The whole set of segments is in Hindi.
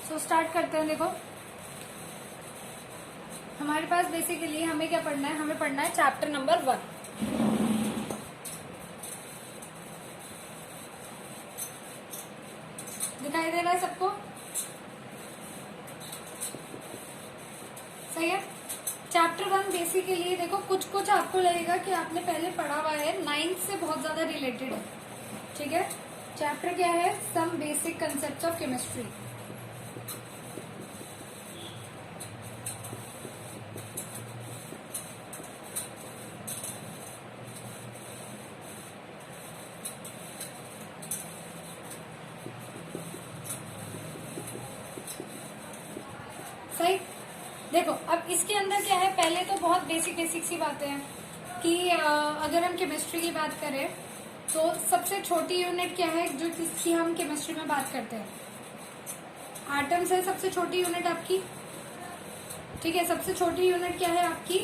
सो स्टार्ट करते हैं। देखो हमारे पास बेसिकली हमें क्या पढ़ना है, हमें पढ़ना है चैप्टर नंबर 1। दिखाई दे रहा है सबको? सही है। चैप्टर 1 बेसिकली देखो कुछ आपको लगेगा कि आपने पहले पढ़ा हुआ है, 9th से बहुत ज्यादा रिलेटेड है। ठीक है। चैप्टर क्या है? Some basic concept of chemistry. सही। देखो अब इसके अंदर क्या है, पहले तो बहुत बेसिक सी बातें हैं कि अगर हम केमिस्ट्री की बात करें तो सबसे छोटी यूनिट क्या है जो जिसकी हम केमिस्ट्री में बात करते हैं? एटम्स है सबसे छोटी यूनिट आपकी। ठीक है, सबसे छोटी यूनिट क्या है आपकी?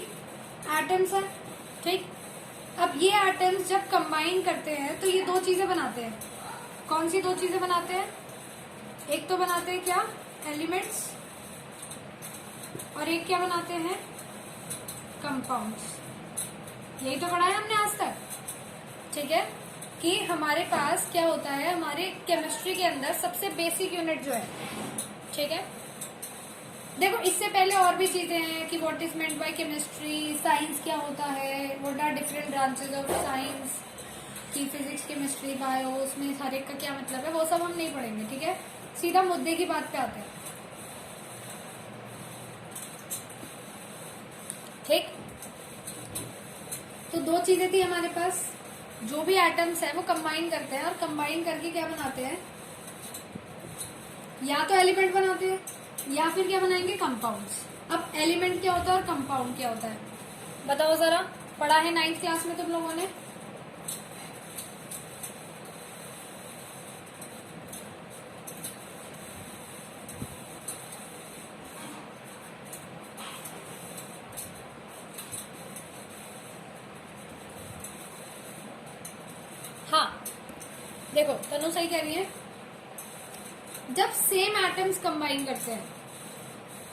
एटम्स है। ठीक। अब ये एटम्स जब कंबाइन करते हैं तो ये दो चीजें बनाते हैं। कौन सी दो चीजें बनाते हैं? एक तो बनाते हैं क्या? एलिमेंट्स। और एक क्या बनाते हैं? कंपाउंड्स। यही तो पढ़ा है हमने आज तक। ठीक है, कि हमारे पास क्या होता है, हमारे केमिस्ट्री के अंदर सबसे बेसिक यूनिट जो है। ठीक है। देखो इससे पहले और भी चीजें हैं कि what is meant by chemistry, science क्या होता है, what are different branches of science, की फिजिक्स, केमिस्ट्री, बायो, उसमें हर एक का क्या मतलब है, वो सब हम नहीं पढ़ेंगे। ठीक है, सीधा मुद्दे की बात पे आते हैं। ठीक। तो दो चीजें थी हमारे पास, जो भी एटम्स है वो कंबाइन करते हैं और कंबाइन करके क्या बनाते हैं? या तो एलिमेंट बनाते हैं या फिर क्या बनाएंगे? कंपाउंड्स। अब एलिमेंट क्या होता है और कंपाउंड क्या होता है बताओ जरा। पढ़ा है 9th क्लास में तुम लोगों ने? हाँ देखो तनु सही कह रही है। जब सेम एटम्स कंबाइन करते हैं,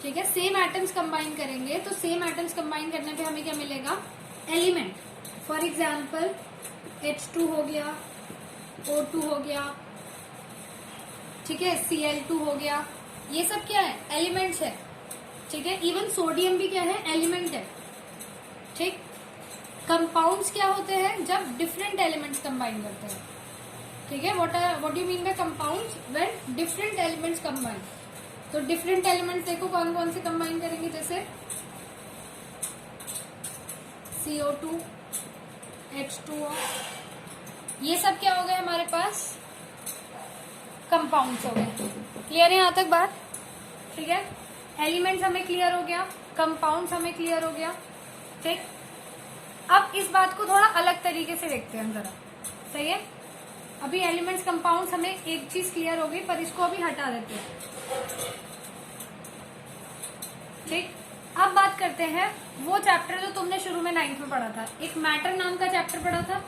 ठीक है, सेम एटम्स कंबाइन करेंगे तो सेम एटम्स कंबाइन करने पे हमें क्या मिलेगा? एलिमेंट। फॉर एग्जाम्पल H2 हो गया, O2 हो गया, ठीक है, Cl2 हो गया, ये सब क्या है? एलिमेंट्स है। ठीक है, इवन सोडियम भी क्या है? एलिमेंट है। ठीक। कंपाउंड्स क्या होते हैं? जब डिफरेंट एलिमेंट्स कंबाइन करते हैं। ठीक है, what do you mean by compounds? When different elements combine. तो डिफरेंट एलिमेंट्स देखो कौन कौन से कंबाइन करेंगे, जैसे CO2, H2O, ये सब क्या हो गए हमारे पास? कंपाउंड्स हो गए। क्लियर है यहाँ तक बात? ठीक है, एलिमेंट्स हमें क्लियर हो गया, कंपाउंड्स हमें क्लियर हो गया। ठीक। अब इस बात को थोड़ा अलग तरीके से देखते हैं हम जरा। सही है, अभी एलिमेंट्स कंपाउंड्स हमें एक चीज क्लियर हो गई, पर इसको अभी हटा देते हैं। ठीक। अब बात करते हैं वो चैप्टर जो तुमने शुरू में 9th में पढ़ा था, एक मैटर नाम का चैप्टर पढ़ा था।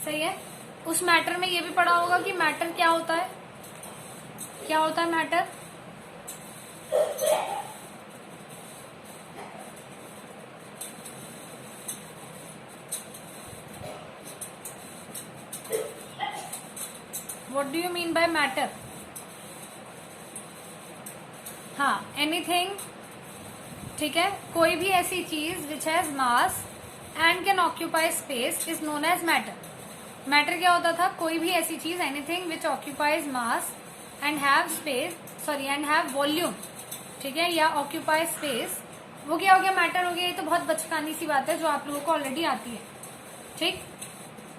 सही है, उस मैटर में ये भी पढ़ा होगा कि मैटर क्या होता है। क्या होता है matter? What do you mean by matter? हाँ, एनीथिंग। ठीक है, कोई भी ऐसी चीज which has mass and can occupy space is known as matter. Matter क्या होता था? कोई भी ऐसी चीज, anything which occupies mass and have space, sorry and have volume, ठीक है, या ऑक्यूपाई स्पेस, वो क्या हो गया? मैटर हो गया। ये तो बहुत बचकानी सी बात है जो आप लोगों को ऑलरेडी आती है। ठीक।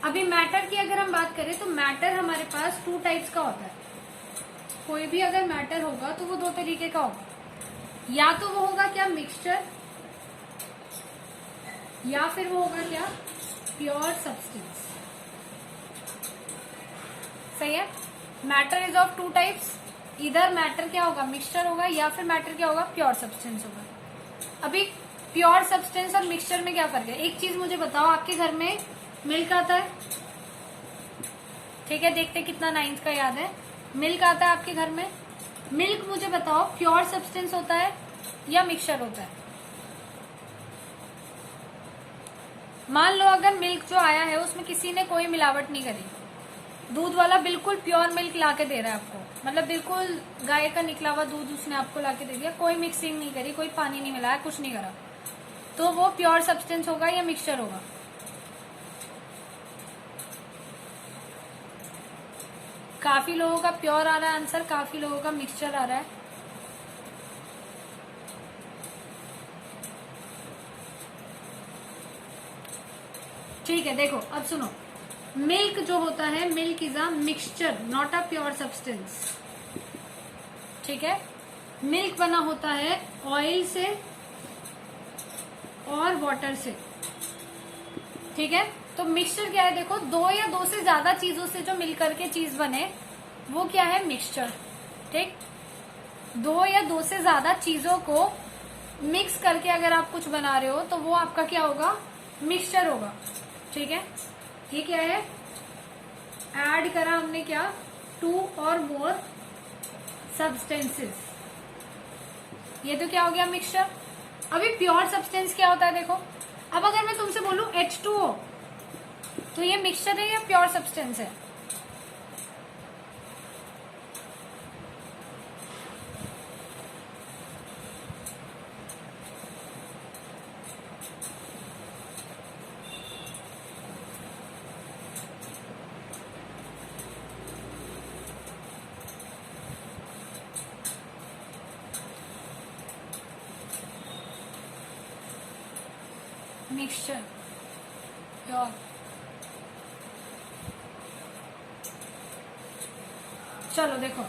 अभी मैटर की अगर हम बात करें तो मैटर हमारे पास 2 टाइप्स का होता है। कोई भी अगर मैटर होगा तो वो 2 तरीके का होगा। या तो वो होगा क्या? मिक्सचर, या फिर वो होगा क्या? Pure substance. सही है, मैटर इज ऑफ 2 टाइप्स। इधर मैटर क्या होगा? मिक्सचर होगा, या फिर मैटर क्या होगा? प्योर सब्सटेंस होगा। अभी प्योर सब्सटेंस और मिक्सचर में क्या फर्क है? एक चीज मुझे बताओ, आपके घर में मिल्क आता है? ठीक है, देखते कितना 9th का याद है। मिल्क आता है आपके घर में, मिल्क मुझे बताओ प्योर सब्सटेंस होता है या मिक्सचर होता है? मान लो अगर मिल्क जो आया है उसमें किसी ने कोई मिलावट नहीं करी, दूध वाला बिल्कुल प्योर मिल्क लाके दे रहा है आपको, मतलब बिल्कुल गाय का निकला हुआ दूध उसने आपको लाके दे दिया, कोई मिक्सिंग नहीं करी, कोई पानी नहीं मिलाया, कुछ नहीं करा, तो वो प्योर सब्सटेंस होगा या मिक्सचर होगा? काफी लोगों का प्योर आ रहा है आंसर, काफी लोगों का मिक्सचर आ रहा है। ठीक है, देखो अब सुनो, मिल्क जो होता है, milk is a mixture not a pure substance. ठीक है, मिल्क बना होता है ऑयल से और वाटर से। ठीक है, तो मिक्सचर क्या है? देखो, दो या दो से ज्यादा चीजों से जो मिलकर के चीज बने वो क्या है? मिक्सचर। ठीक, दो या दो से ज्यादा चीजों को मिक्स करके अगर आप कुछ बना रहे हो तो वो आपका क्या होगा? मिक्सचर होगा। ठीक है, ये क्या है? ऐड करा हमने क्या? टू और मोर सब्सटेंसेस, ये तो क्या हो गया? मिक्सचर। अभी प्योर सब्सटेंस क्या होता है? देखो, अब अगर मैं तुमसे बोलूं H2O, तो ये मिक्सचर है या प्योर सब्सटेंस है? Mixture pure. चलो देखो,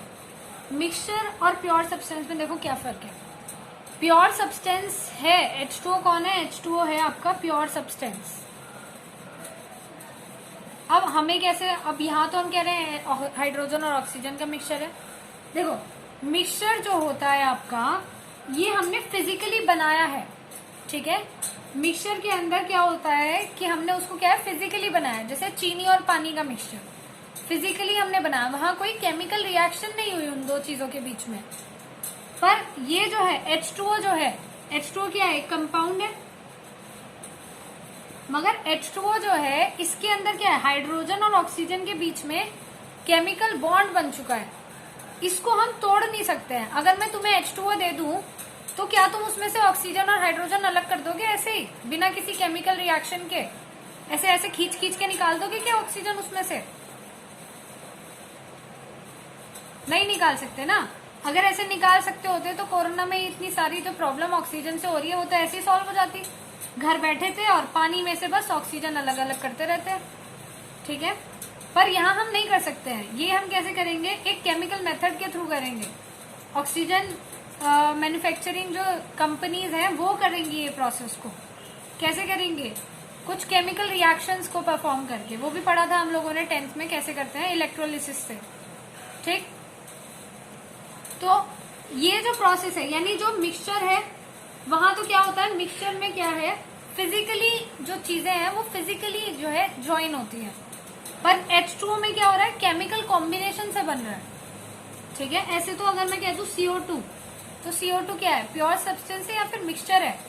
मिक्सचर और प्योर सब्सटेंस में देखो क्या फर्क है। प्योर सब्सटेंस है H2O। कौन है? H2O है आपका प्योर सब्सटेंस। अब हमें कैसे, अब यहाँ तो हम कह रहे हैं हाइड्रोजन और ऑक्सीजन का मिक्सचर है। देखो, मिक्सचर जो होता है आपका, ये हमने फिजिकली बनाया है। ठीक है, मिक्सचर के अंदर क्या होता है कि हमने उसको क्या है? फिजिकली बनाया। जैसे चीनी और पानी का मिक्सचर फिजिकली हमने बनाया, वहां कोई केमिकल रिएक्शन नहीं हुई उन दो चीजों के बीच में। पर ये जो है H2O जो है, H2O क्या है? कंपाउंड है। मगर H2O जो है, इसके अंदर क्या है? हाइड्रोजन और ऑक्सीजन के बीच में केमिकल बॉन्ड बन चुका है, इसको हम तोड़ नहीं सकते हैं। अगर मैं तुम्हें H2O दे दूं तो क्या तुम उसमें से ऑक्सीजन और हाइड्रोजन अलग कर दोगे ऐसे ही, बिना किसी केमिकल रिएक्शन के? ऐसे ऐसे खींच खींच के निकाल दोगे क्या ऑक्सीजन उसमें से? नहीं निकाल सकते ना। अगर ऐसे निकाल सकते होते तो कोरोना में इतनी सारी जो प्रॉब्लम ऑक्सीजन से हो रही है वो तो ऐसे ही सॉल्व हो जाती। घर बैठे थे और पानी में से बस ऑक्सीजन अलग अलग करते रहते हैं। ठीक है, पर यहाँ हम नहीं कर सकते हैं। ये हम कैसे करेंगे? एक केमिकल मेथड के थ्रू करेंगे। ऑक्सीजन मैन्युफैक्चरिंग जो कंपनीज हैं वो करेंगी ये प्रोसेस को। कैसे करेंगे? कुछ केमिकल रिएक्शंस को परफॉर्म करके। वो भी पढ़ा था हम लोगों ने 10th में, कैसे करते हैं? इलेक्ट्रोलिसिस से। ठीक, तो ये जो प्रोसेस है, यानी जो मिक्सचर है वहां तो क्या होता है? मिक्सचर में क्या है? फिजिकली जो चीजें हैं वो फिजिकली जो है ज्वाइन होती है। पर H2O में क्या हो रहा है? केमिकल कॉम्बिनेशन से बन रहा है। ठीक है, ऐसे तो अगर मैं कह दूं CO2, तो CO2 क्या है? प्योर सब्सटेंस है या फिर मिक्सचर है?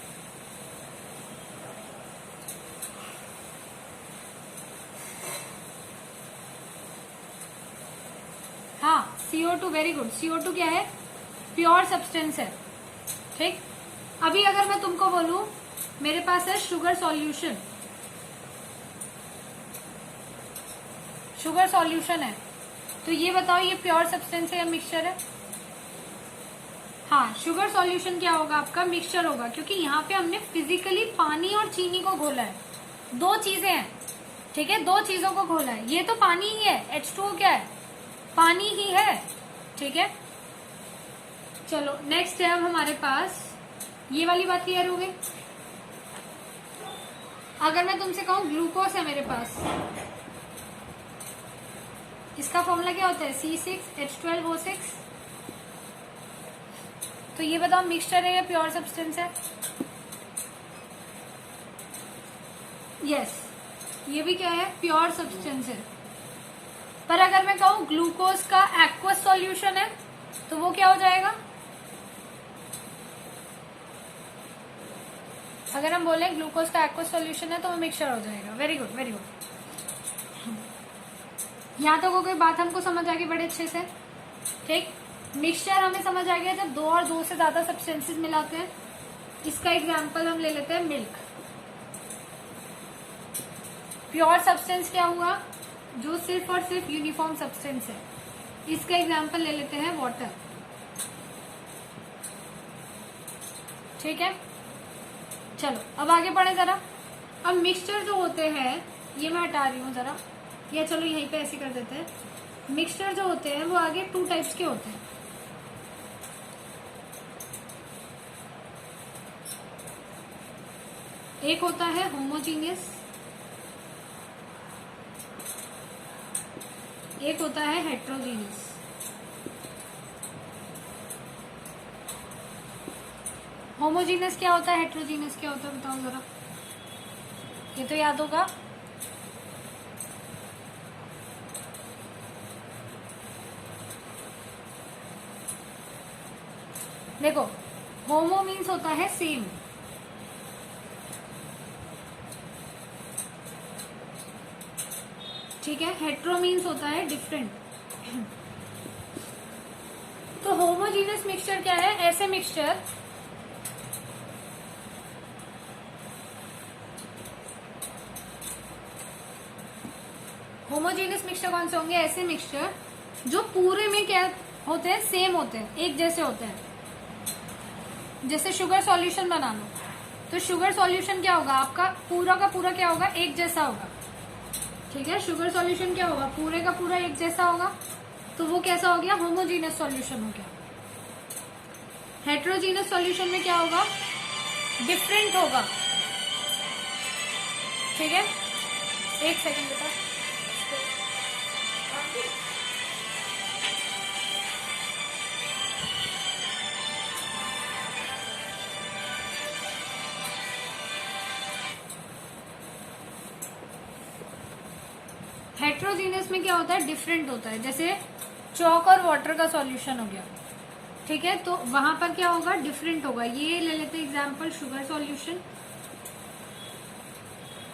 हाँ, CO2, वेरी गुड। CO2 क्या है? प्योर सब्सटेंस है। ठीक, अभी अगर मैं तुमको बोलूं मेरे पास है शुगर सॉल्यूशन, शुगर सॉल्यूशन है, तो ये बताओ ये प्योर सब्सटेंस है या मिक्सचर है? हाँ, शुगर सॉल्यूशन क्या होगा आपका? मिक्सचर होगा, क्योंकि यहाँ पे हमने फिजिकली पानी और चीनी को घोला है। दो चीजें हैं। ठीक है, दो चीजों को घोला है। ये तो पानी ही है, H2O क्या है? पानी ही है। ठीक है, चलो नेक्स्ट है अब हमारे पास, ये वाली बात क्लियर हो गई। अगर मैं तुमसे कहूं ग्लूकोज है मेरे पास, इसका फॉर्मूला क्या होता है? C6H12O6। तो ये बताओ मिक्सचर है या प्योर सब्सटेंस है? यस, ये भी क्या है? प्योर सब्सटेंस है। पर अगर मैं कहूं ग्लूकोज का एक्वस सॉल्यूशन है तो वो क्या हो जाएगा, अगर हम बोले ग्लूकोज का एक्वस सॉल्यूशन है तो वो मिक्सचर हो जाएगा। Very good very good. यहाँ तक कोई बात हमको समझ आ गई बड़े अच्छे से। ठीक, मिक्सचर हमें समझ आ गया जब 2 और 2 से ज्यादा सब्सटेंसेस मिलाते हैं। इसका एग्जांपल हम ले लेते हैं मिल्क। प्योर सब्सटेंस क्या हुआ, जो सिर्फ और सिर्फ यूनिफॉर्म सब्सटेंस है। इसका एग्जांपल ले लेते हैं वाटर। ठीक है, चलो अब आगे बढ़े जरा। अब मिक्सचर जो होते हैं, ये मैं हटा रही हूँ जरा, या चलो यहीं पे ऐसे कर देते हैं। मिक्सचर जो होते हैं वो आगे 2 टाइप्स के होते हैं। एक होता है होमोजीनियस, एक होता है हेट्रोजीनियस। होमोजीनियस क्या होता है, हेट्रोजीनियस क्या होता है, बताओ जरा। ये तो याद होगा। देखो, होमो मीन्स होता है सेम, ठीक है। हेट्रो मीन्स होता है डिफरेंट। तो होमोजीनियस मिक्सचर क्या है, ऐसे मिक्सचर होमोजीनियस मिक्सचर कौन से होंगे, ऐसे मिक्सचर जो पूरे में क्या होते हैं, सेम होते हैं, एक जैसे होते हैं। जैसे शुगर सॉल्यूशन बनाना, तो शुगर सॉल्यूशन क्या होगा आपका, पूरा का पूरा क्या होगा, एक जैसा होगा। ठीक है, शुगर सॉल्यूशन क्या होगा, पूरे का पूरा एक जैसा होगा। तो वो कैसा हो गया, होमोजीनियस सॉल्यूशन हो गया। हेट्रोजीनियस सॉल्यूशन में क्या होगा, डिफरेंट होगा। ठीक है, एक सेकंड बेटा। हेट्रोजीनियस में क्या होता है, डिफरेंट होता है। जैसे चॉक और वाटर का सॉल्यूशन हो गया, ठीक है, तो वहां पर क्या होगा, डिफरेंट होगा। ये ले लेते हैं एग्जांपल शुगर सॉल्यूशन,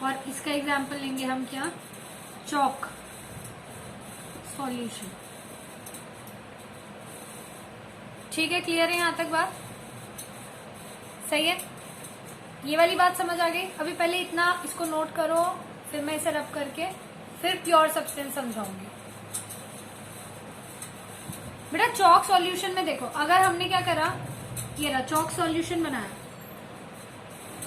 और इसका एग्जांपल लेंगे हम क्या, चॉक सॉल्यूशन। ठीक है, क्लियर है यहां तक बात, सही है। ये वाली बात समझ आ गई। अभी पहले इतना इसको नोट करो, फिर मैं इसे रब करके फिर प्योर सब्सटेंस समझाऊंगी। बेटा चॉक सॉल्यूशन में देखो, अगर हमने क्या करा, ये रहा चॉक सॉल्यूशन बनाया,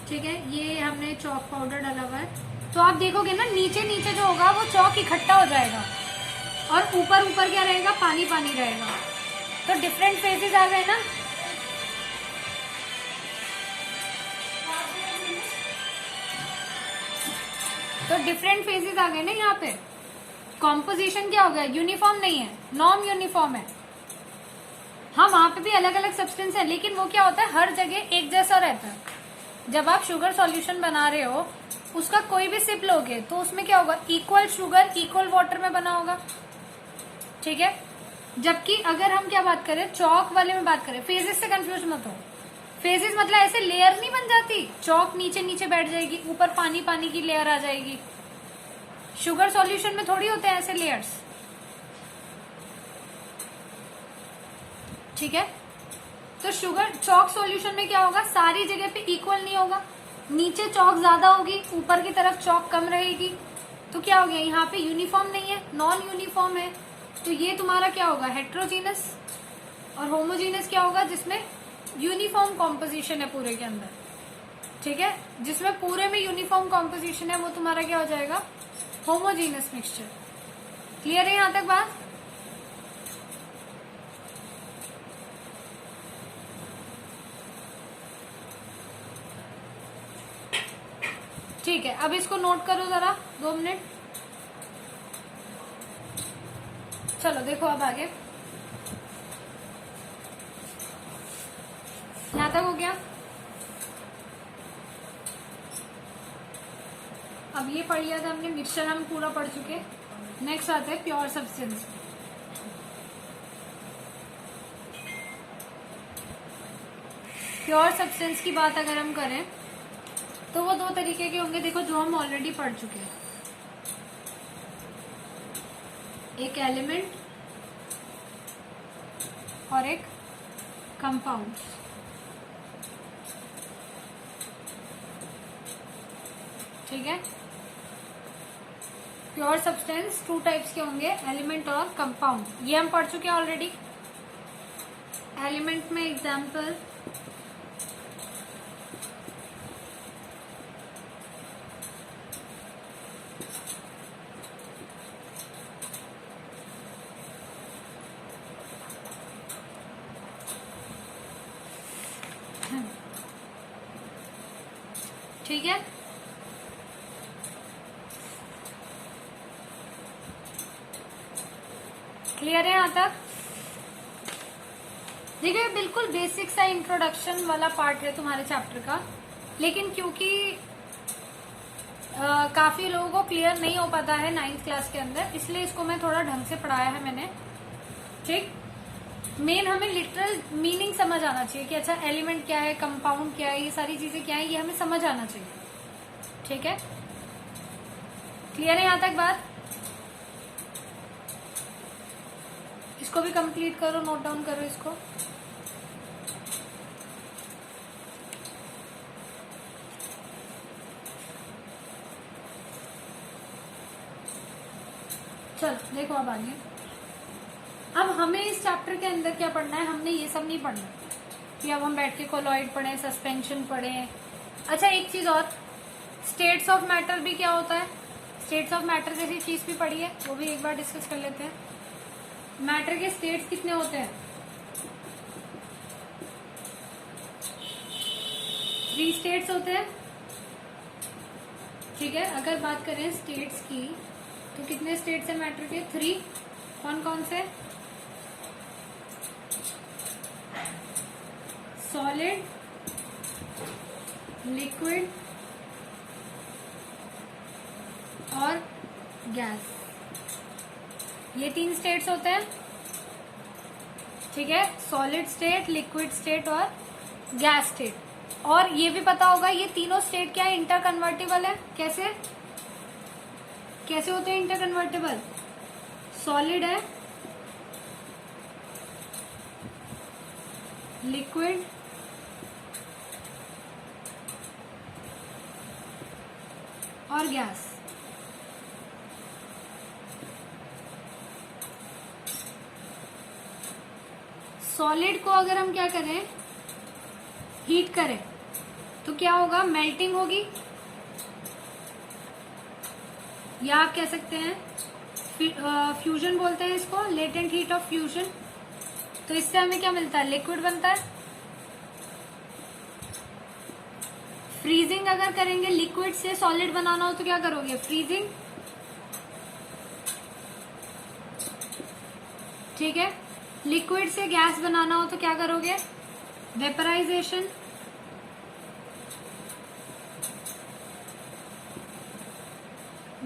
ठीक है, ये हमने चॉक पाउडर डाला हुआ है। तो आप देखोगे ना, नीचे नीचे जो होगा वो चॉक इकट्ठा हो जाएगा, और ऊपर ऊपर क्या रहेगा, पानी पानी रहेगा। तो डिफरेंट फेजेस आ गए ना। तो डिफरेंट फेजेस आ गए ना यहाँ पे। कॉम्पोजिशन क्या हो गया, यूनिफॉर्म नहीं है, नॉन यूनिफॉर्म है। हाँ, वहां पे भी अलग अलग सब्सटेंस है, लेकिन वो क्या होता है, हर जगह एक जैसा रहता है। जब आप शुगर सॉल्यूशन बना रहे हो, उसका कोई भी सिप लोगे तो उसमें क्या होगा, इक्वल शुगर इक्वल वाटर में बना होगा। ठीक है, जबकि अगर हम क्या बात करें, चॉक वाले में बात करें, फेजेस से कंफ्यूज मत हो। फेजेस मतलब ऐसे लेयर नहीं बन जाती, चॉक नीचे नीचे बैठ जाएगी, ऊपर पानी पानी की लेयर आ जाएगी। शुगर सॉल्यूशन में थोड़ी होते हैं ऐसे लेयर्स। ठीक है, तो शुगर चॉक सॉल्यूशन में क्या होगा, सारी जगह पे इक्वल नहीं होगा, नीचे चॉक ज्यादा होगी, ऊपर की तरफ चॉक कम रहेगी। तो क्या हो गया, यहाँ पे यूनिफॉर्म नहीं है, नॉन यूनिफॉर्म है। तो ये तुम्हारा क्या होगा, हेट्रोजीनस। और होमोजीनस क्या होगा, जिसमें यूनिफॉर्म कॉम्पोजिशन है पूरे के अंदर। ठीक है, जिसमें पूरे में यूनिफॉर्म कॉम्पोजिशन है, वो तुम्हारा क्या हो जाएगा, होमोजीनस मिक्सचर। क्लियर है यहां तक बात। ठीक है, अब इसको नोट करो जरा 2 मिनट। चलो देखो अब आगे, यहां तक हो गया। अब ये पढ़ लिया था हमने, मिक्सचर हम पूरा पढ़ चुके। नेक्स्ट आता है प्योर सब्सटेंस। प्योर सब्सटेंस की बात अगर हम करें तो वो दो तरीके के होंगे, देखो, जो हम ऑलरेडी पढ़ चुके हैं। एक एलिमेंट और एक कंपाउंड। ठीक है, प्योर सब्सटेंस 2 टाइप्स के होंगे, एलिमेंट और कंपाउंड। ये हम पढ़ चुके हैं ऑलरेडी। एलिमेंट में एग्जाम्पल ठीक है। क्लियर है यहाँ तक? देखिए, बिल्कुल बेसिक सा इंट्रोडक्शन वाला पार्ट है तुम्हारे चैप्टर का, लेकिन क्योंकि काफी लोगों को क्लियर नहीं हो पाता है 9th क्लास के अंदर, इसलिए इसको मैं थोड़ा ढंग से पढ़ाया है मैंने। ठीक, मेन हमें लिटरल मीनिंग समझ आना चाहिए कि अच्छा एलिमेंट क्या है, कंपाउंड क्या है, ये सारी चीजें क्या है, ये हमें समझ आना चाहिए। ठीक है, क्लियर है यहाँ तक बात? इसको भी कंप्लीट करो, नोट डाउन करो इसको। चलो देखो, अब आगे, अब हमें इस चैप्टर के अंदर क्या पढ़ना है, हमने ये सब नहीं पढ़ना कि अब हम बैठ के कोलॉइड पढ़ें, सस्पेंशन पढ़ें। अच्छा, एक चीज और, स्टेट्स ऑफ मैटर भी क्या होता है, स्टेट्स ऑफ मैटर जैसी चीज भी पढ़ी है, वो भी एक बार डिस्कस कर लेते हैं। मैटर के स्टेट्स कितने होते हैं? 3 स्टेट्स होते हैं। ठीक है, अगर बात करें स्टेट्स की तो कितने स्टेट्स है मैटर के? 3। कौन कौन से? सॉलिड, लिक्विड और गैस, ये 3 स्टेट्स होते हैं। ठीक है, सॉलिड स्टेट, लिक्विड स्टेट और गैस स्टेट। और ये भी पता होगा ये तीनों स्टेट क्या है, इंटर कन्वर्टेबल है। कैसे कैसे होते हैं इंटर कन्वर्टेबल? सॉलिड है, लिक्विड और गैस। सॉलिड को अगर हम क्या करें, हीट करें, तो क्या होगा? मेल्टिंग होगी, या आप कह सकते हैं फ्यूजन बोलते हैं इसको, लेटेंट हीट ऑफ फ्यूजन। तो इससे हमें क्या मिलता है? लिक्विड बनता है। फ्रीजिंग अगर करेंगे, लिक्विड से सॉलिड बनाना हो तो क्या करोगे? फ्रीजिंग। ठीक है, लिक्विड से गैस बनाना हो तो क्या करोगे? वेपराइजेशन।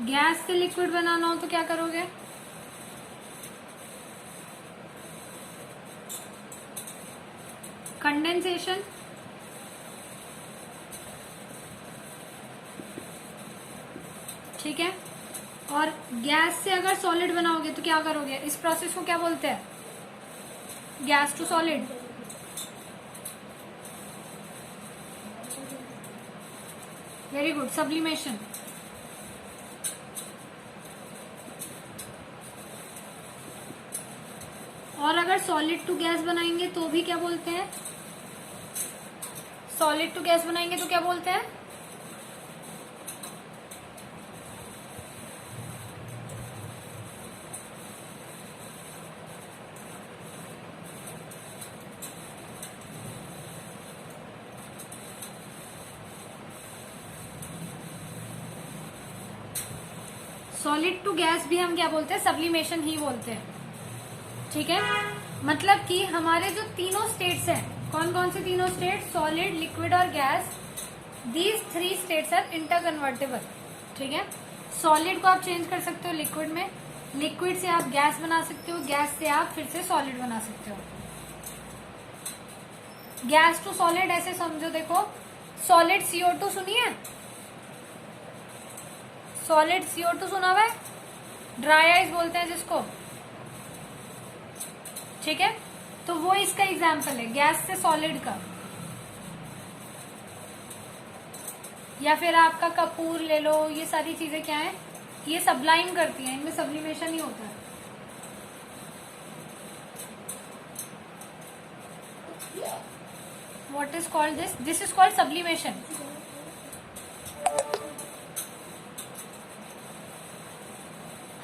गैस से लिक्विड बनाना हो तो क्या करोगे? कंडेंसेशन। ठीक है, और गैस से अगर सॉलिड बनाओगे तो क्या करोगे? इस प्रोसेस को क्या बोलते हैं? Gas to solid. Very good, sublimation. और अगर सॉलिड टू गैस बनाएंगे तो भी क्या बोलते हैं? सॉलिड टू गैस बनाएंगे तो क्या बोलते हैं? सॉलिड टू गैस भी हम क्या बोलते हैं? सब्लिमेशन ही बोलते हैं। ठीक है, मतलब कि हमारे जो तीनों स्टेट्स हैं, कौन कौन से तीनों स्टेट्स? सॉलिड, लिक्विड और gas. These 3 states are interconvertible. ठीक है, सॉलिड को आप चेंज कर सकते हो लिक्विड में, लिक्विड से आप गैस बना सकते हो, गैस से आप फिर से सॉलिड बना सकते हो। गैस टू सॉलिड ऐसे समझो, देखो सॉलिड CO2 सुनिए, सॉलिड CO2 सुना हुआ है, ड्राई आइस बोलते हैं जिसको, ठीक है। तो वो इसका एग्जाम्पल है गैस से सॉलिड का। या फिर आपका कपूर ले लो, ये सारी चीजें क्या है, ये सब्लाइम करती हैं, इनमें सब्लिमेशन ही होता है। What is called this, this is called sublimation.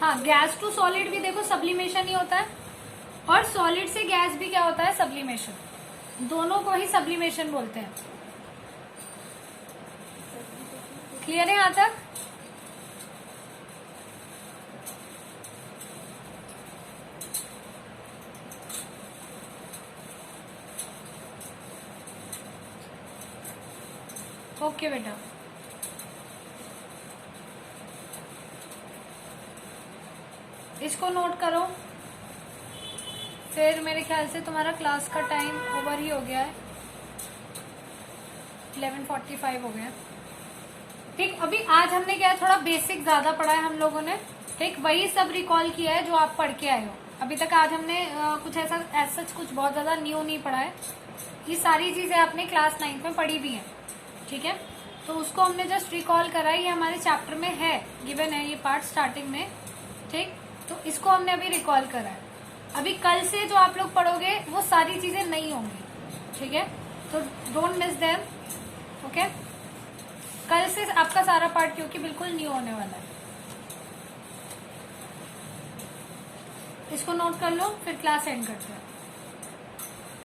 हाँ, गैस टू सॉलिड भी देखो सब्लिमेशन ही होता है, और सॉलिड से गैस भी क्या होता है, सब्लिमेशन। दोनों को ही सब्लिमेशन बोलते हैं। क्लियर है यहां तक? ओके बेटा, इसको नोट करो। फिर मेरे ख्याल से तुम्हारा क्लास का टाइम ओवर ही हो गया है, 11:45 हो गया। ठीक, अभी आज हमने क्या है, थोड़ा बेसिक ज्यादा पढ़ा है हम लोगों ने। ठीक, वही सब रिकॉल किया है जो आप पढ़ के आए हो अभी तक। आज हमने कुछ ऐसा कुछ बहुत ज्यादा न्यू नहीं पढ़ा है। ये सारी चीजें आपने क्लास 9th में पढ़ी भी है, ठीक है। तो उसको हमने जस्ट रिकॉल करा है, ये हमारे चैप्टर में है, गिवन है ये पार्ट स्टार्टिंग में। ठीक, तो इसको हमने अभी रिकॉल करा है। अभी कल से जो आप लोग पढ़ोगे वो सारी चीजें नहीं होंगी, ठीक है। तो डोंट मिस देम, ओके। कल से आपका सारा पार्ट क्योंकि बिल्कुल न्यू होने वाला है। इसको नोट कर लो, फिर क्लास एंड करते हैं।